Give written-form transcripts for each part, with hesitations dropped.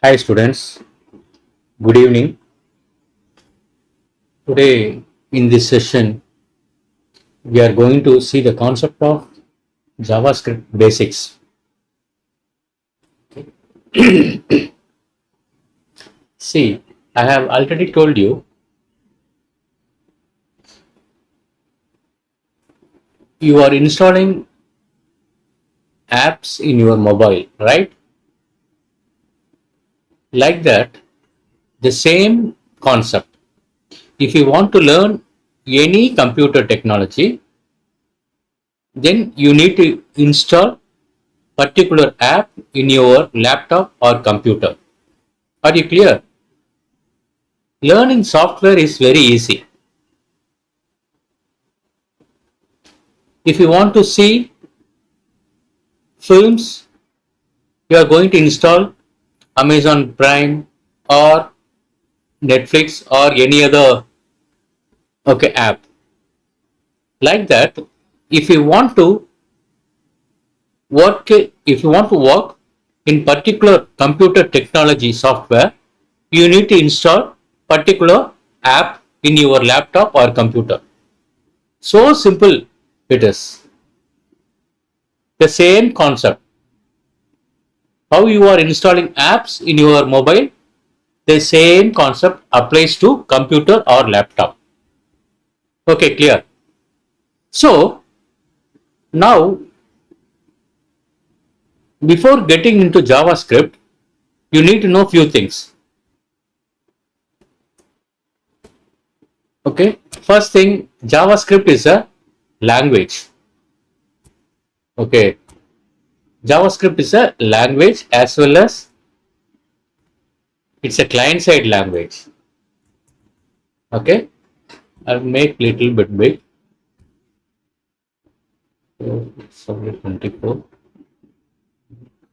Hi students, good evening. Today in this session we are going to see the concept of JavaScript basics. See, I have already told you you are installing apps in your mobile, right? Like that, the same concept. If you want to learn any computer technology, then you need to install particular app in your laptop or computer. Are you clear? Learning software is very easy. If you want to see films, you are going to install Amazon Prime or Netflix or any other app. Like that, if you want to work in particular computer technology software, you need to install particular app in your laptop or computer. So simple it is. The same concept. How you are installing apps in your mobile, the same concept applies to computer or laptop. Okay, clear. So now, before getting into JavaScript, you need to know few things. Okay, first thing, JavaScript is a language. Okay, JavaScript is a language as well as it's a client-side language. Okay, I'll make little bit big. Sorry, 24,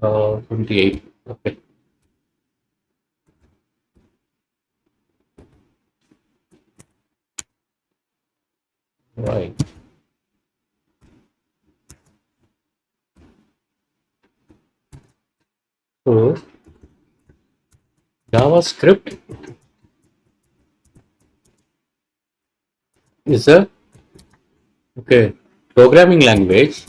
28. Okay. Right. So JavaScript is a programming language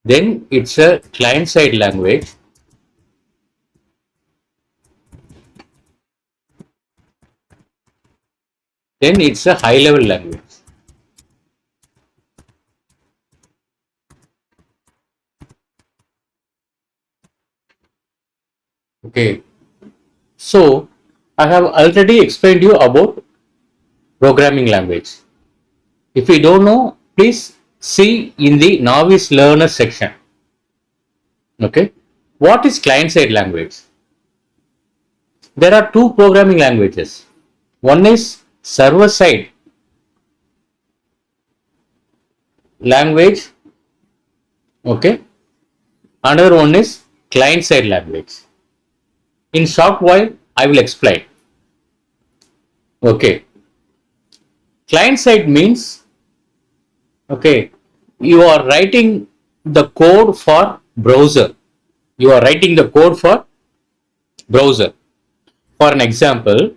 then it's a client side language, then it's a high level language. Okay, so I have already explained you about programming language. If you don't know, please see in the novice learner section. Okay, what is client side language? There are two programming languages. One is server side language. Okay, another one is client side language. In short while, I will explain. Okay, client side means you are writing the code for browser. You are writing the code for browser. For an example,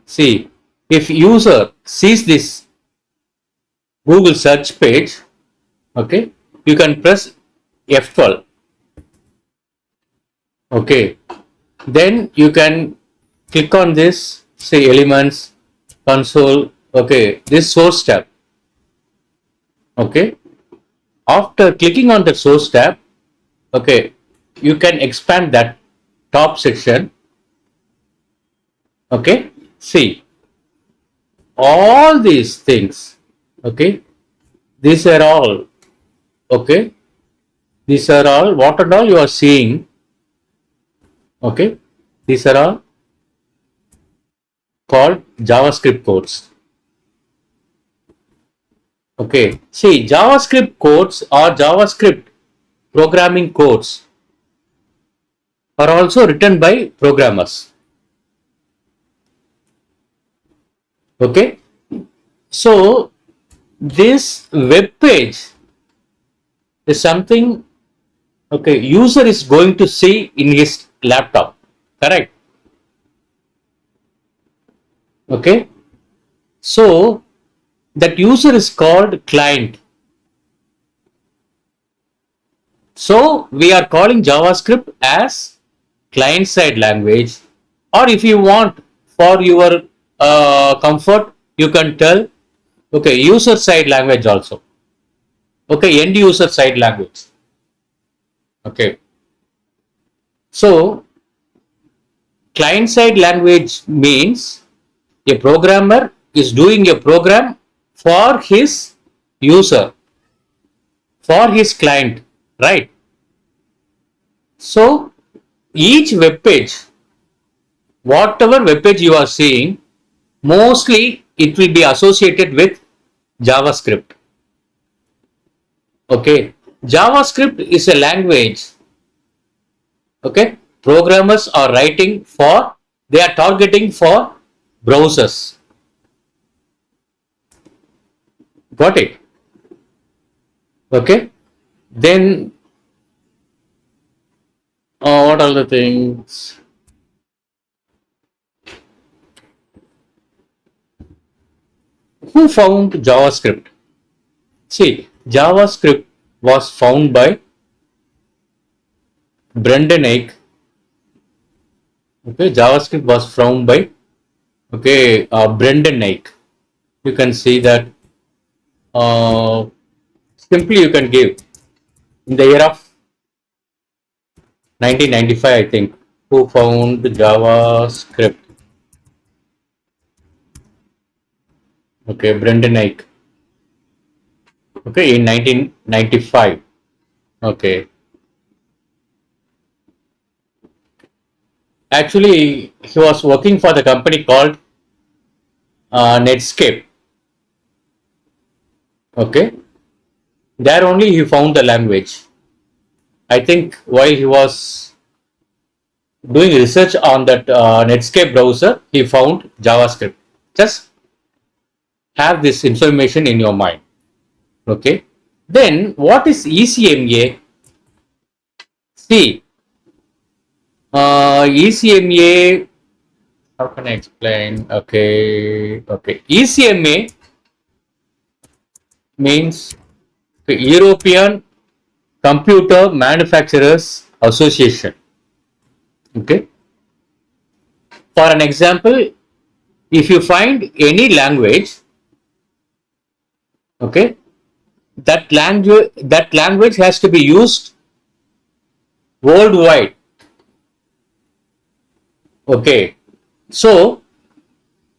see, if user sees this Google search page, okay, you can press F12. Okay, then you can click on this, say elements, console, okay, this source tab. Okay, after clicking on the source tab, okay, you can expand that top section. Okay, see, all these things, okay, these are all, okay, these are all, what and all you are seeing, okay, these are all called JavaScript codes. Okay, see, JavaScript codes or JavaScript programming codes are also written by programmers. Okay, so this web page is something, okay, user is going to see in his laptop, correct? Okay, so that user is called client. So we are calling JavaScript as client side language, or if you want for your comfort, you can tell, okay, user side language also. Okay, end user side language. Okay, so client side language means a programmer is doing a program for his user, for his client, right? So each web page, whatever web page you are seeing, mostly it will be associated with JavaScript. Okay, JavaScript is a language. Okay, programmers are writing for, they are targeting for browsers. Got it? Okay, then what are the things? Who found JavaScript? See, JavaScript was found by Brendan Eich. Okay, JavaScript was found by, okay, Brendan Eich. You can see that uh, simply you can give in the year of 1995, I think. Who found JavaScript? Okay, Brendan Eich. Okay, in 1995. Okay, actually, he was working for the company called Netscape. Okay, there only he found the language. I think while he was doing research on that Netscape browser, he found JavaScript. Just have this information in your mind. Okay, then what is ECMA? See, ECMA, how can I explain? Okay, okay. ECMA means the European Computer Manufacturers Association. Okay. For an example, if you find any language, okay, that language has to be used worldwide. Okay. So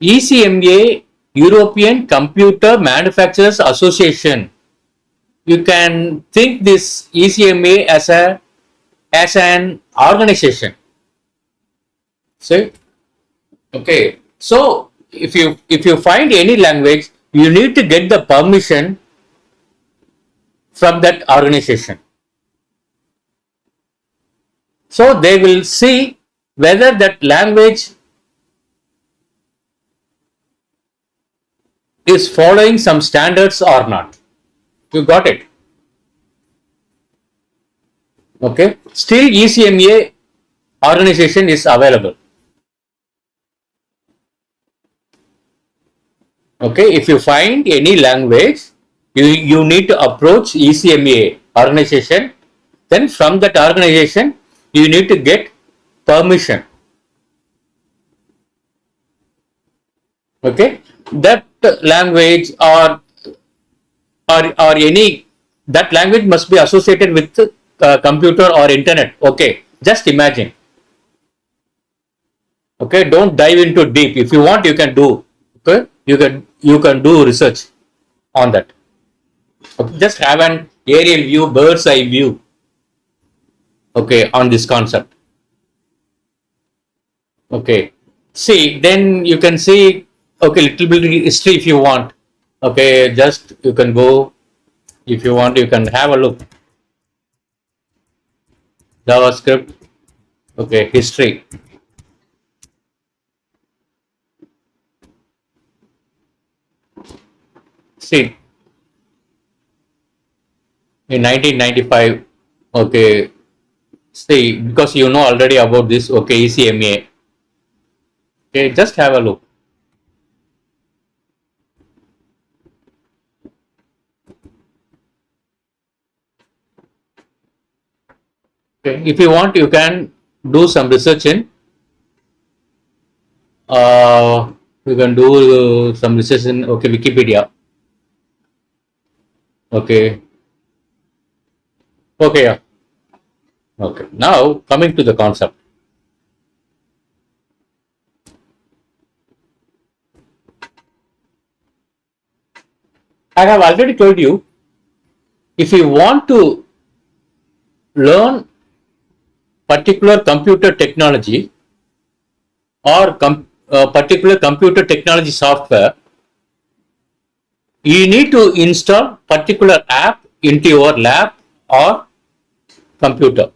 ECMA, European Computer Manufacturers Association, you can think this ECMA as an organization. See, okay. So if you find any language, you need to get the permission from that organization. So they will see whether that language is following some standards or not. You got it? Okay. Still ECMA organization is available. Okay. If you find any language, you need to approach ECMA organization. Then from that organization, you need to get permission. Okay. That language or any, that language must be associated with computer or internet. Okay. Just imagine. Okay, don't dive into deep. If you want, you can do. Okay, you can do research on that. Okay, just have an aerial view, bird's eye view. Okay, on this concept. Okay, see, then you can see. Okay, little bit history if you want. Okay, just you can go if you want. You can have a look. JavaScript. Okay, history. See, in 1995, okay, see, because you know already about this, okay, ECMA, okay, just have a look. Okay, if you want, you can do some research in, you can do some research in, okay, Wikipedia. Okay, okay, yeah. Okay, now coming to the concept. I have already told you, if you want to learn particular computer technology or particular computer technology software, you need to install particular app into your lab or computer.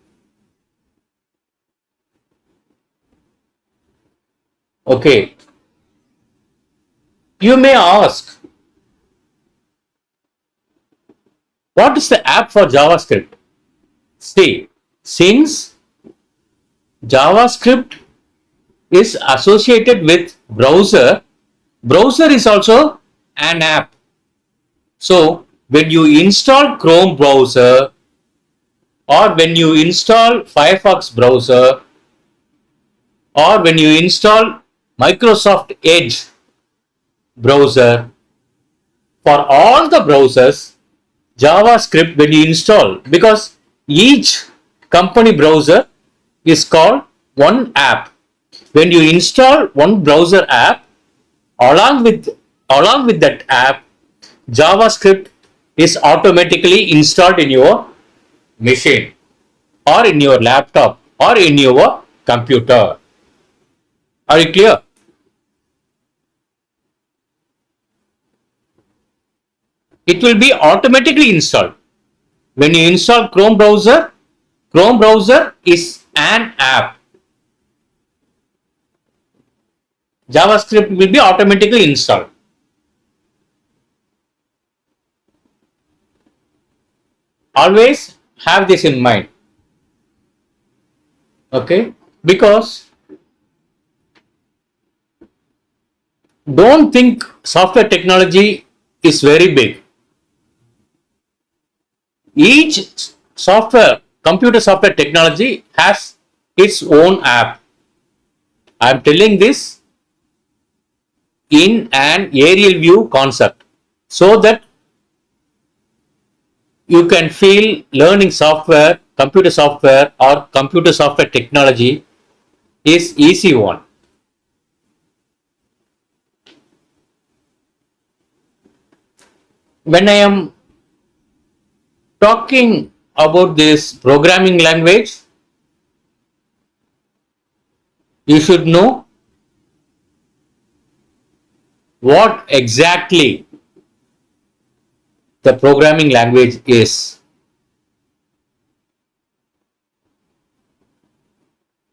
Okay, you may ask, what is the app for JavaScript? See, since JavaScript is associated with browser, browser is also an app. So when you install Chrome browser or when you install Firefox browser or when you install Microsoft Edge browser, for all the browsers, JavaScript when you install, because each company browser is called one app. When you install one browser app, along with that app, JavaScript is automatically installed in your machine or in your laptop or in your computer. Are you clear? It will be automatically installed. When you install Chrome browser is an app. JavaScript will be automatically installed. Always have this in mind. Okay, because don't think software technology is very big. Each computer software technology has its own app. I am telling this in an aerial view concept so that you can feel learning software, computer software or computer software technology is easy one. When I am talking about this programming language, you should know what exactly the programming language is.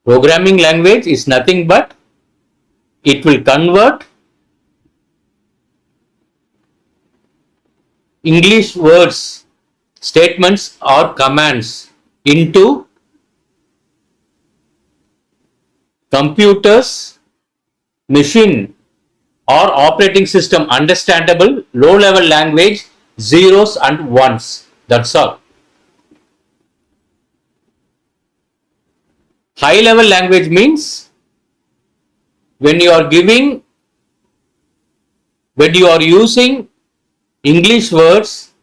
Programming language is nothing but it will convert English words, statements or commands into computers, machine or operating system understandable low level language, zeros and ones. That's all. High level language means when you are using English words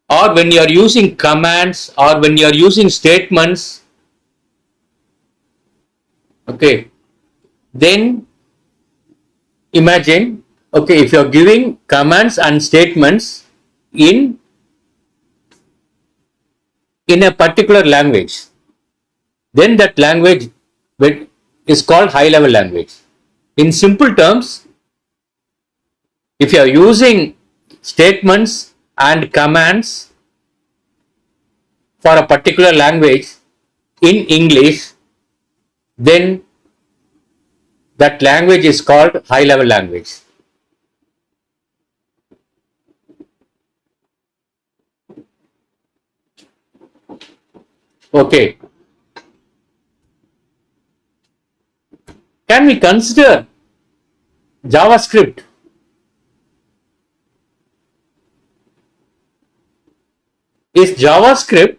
or when you are using commands or when you are using statements, okay, then imagine, okay, if you are giving commands and statements in a particular language, then that language is called high level language. In simple terms, if you are using statements and commands for a particular language in English, then that language is called high level language. Okay. Can we consider JavaScript? Is JavaScript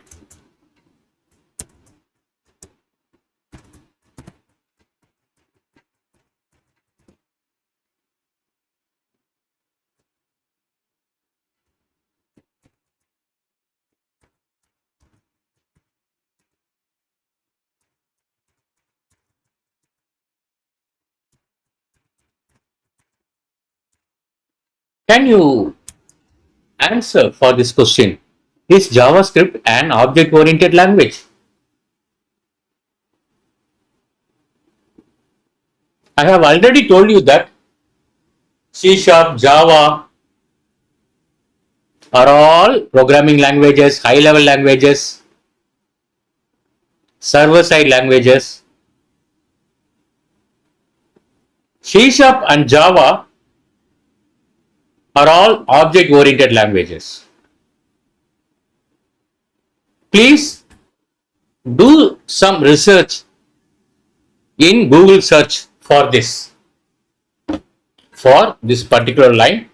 Can you answer for this question? Is JavaScript an object-oriented language? I have already told you that C Sharp, Java are all programming languages, high-level languages, server-side languages. C Sharp and Java are all object-oriented languages. Please do some research in Google search for this particular line.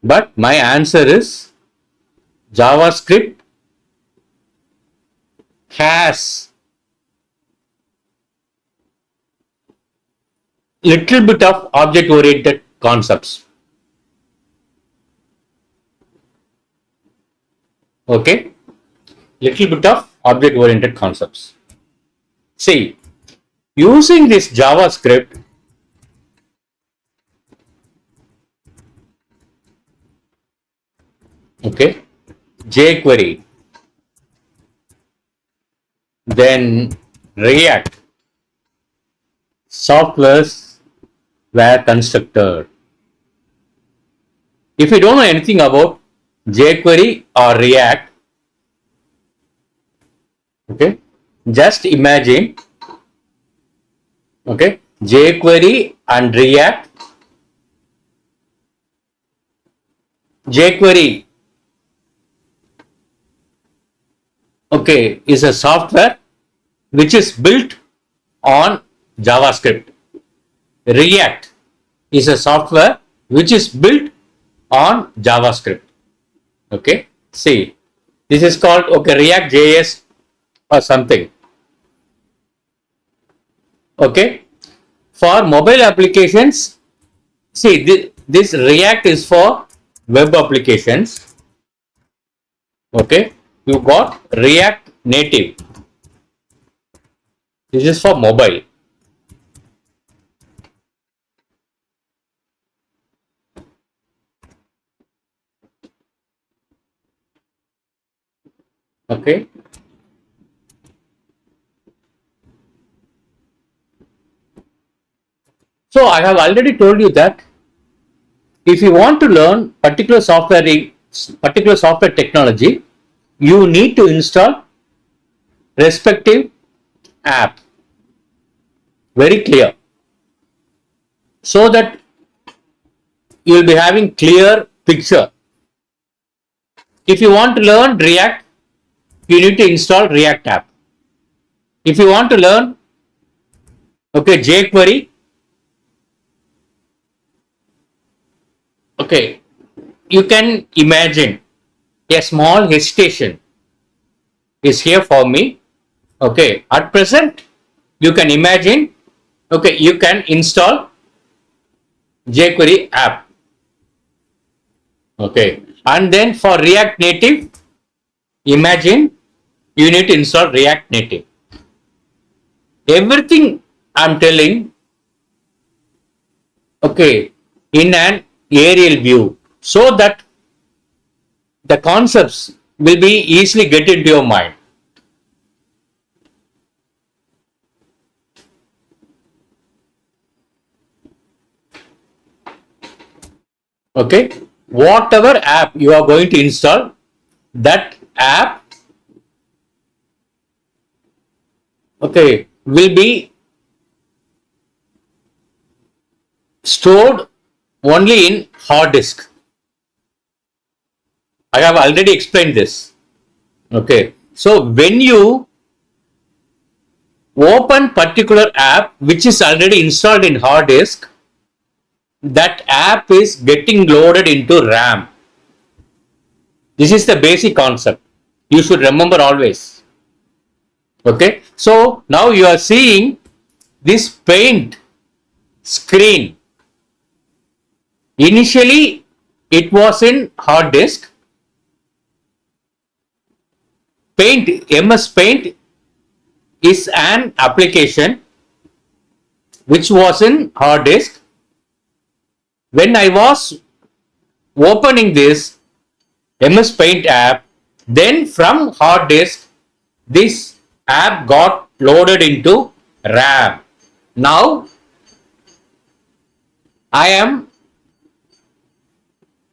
But my answer is JavaScript has little bit of object oriented concepts. Okay, little bit of object oriented concepts. See, using this JavaScript, okay, jQuery, then React, softwares were constructed. If you don't know anything about jQuery or React, okay, just imagine, okay, jQuery and React. jQuery, okay, is a software which is built on JavaScript. React is a software which is built on JavaScript. Okay, see, this is called, okay, React JS or something. Okay, for mobile applications, see, this React is for web applications. Okay, you got React Native. This is for mobile. Okay, so I have already told you that if you want to learn particular software technology, you need to install respective app. Very clear, so that you will be having clear picture. If you want to learn React, you need to install React app. If you want to learn, okay, jQuery, okay, you can imagine a small hesitation is here for me. Okay, at present, you can imagine, okay, you can install jQuery app. Okay, and then for React Native, imagine you need to install React Native. Everything I'm telling, okay, in an aerial view, so that the concepts will be easily get into your mind. Okay, whatever app you are going to install, that app, okay, will be stored only in hard disk. I have already explained this. Okay. So when you open particular app which is already installed in hard disk, that app is getting loaded into RAM. This is the basic concept. You should remember always. Okay. So now you are seeing this paint screen. Initially it was in hard disk. Paint, MS Paint is an application which was in hard disk. When I was opening this MS Paint app, then from hard disk this app got loaded into RAM. Now I am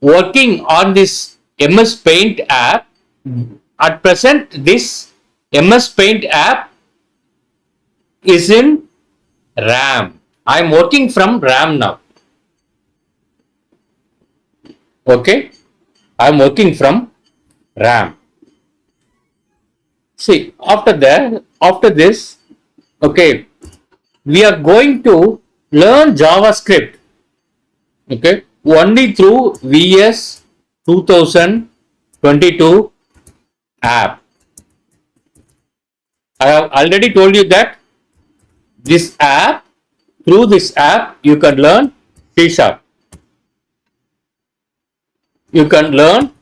working on this MS Paint app. At present this MS Paint app is in RAM. I am working from RAM now. Okay, I am working from RAM. See, after this, okay, we are going to learn JavaScript. Okay, only through VS 2022 app. I have already told you that this app, through this app, you can learn C#. You can learn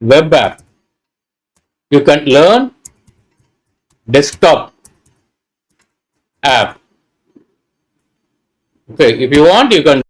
web app. You can learn desktop app. Okay, if you want, you can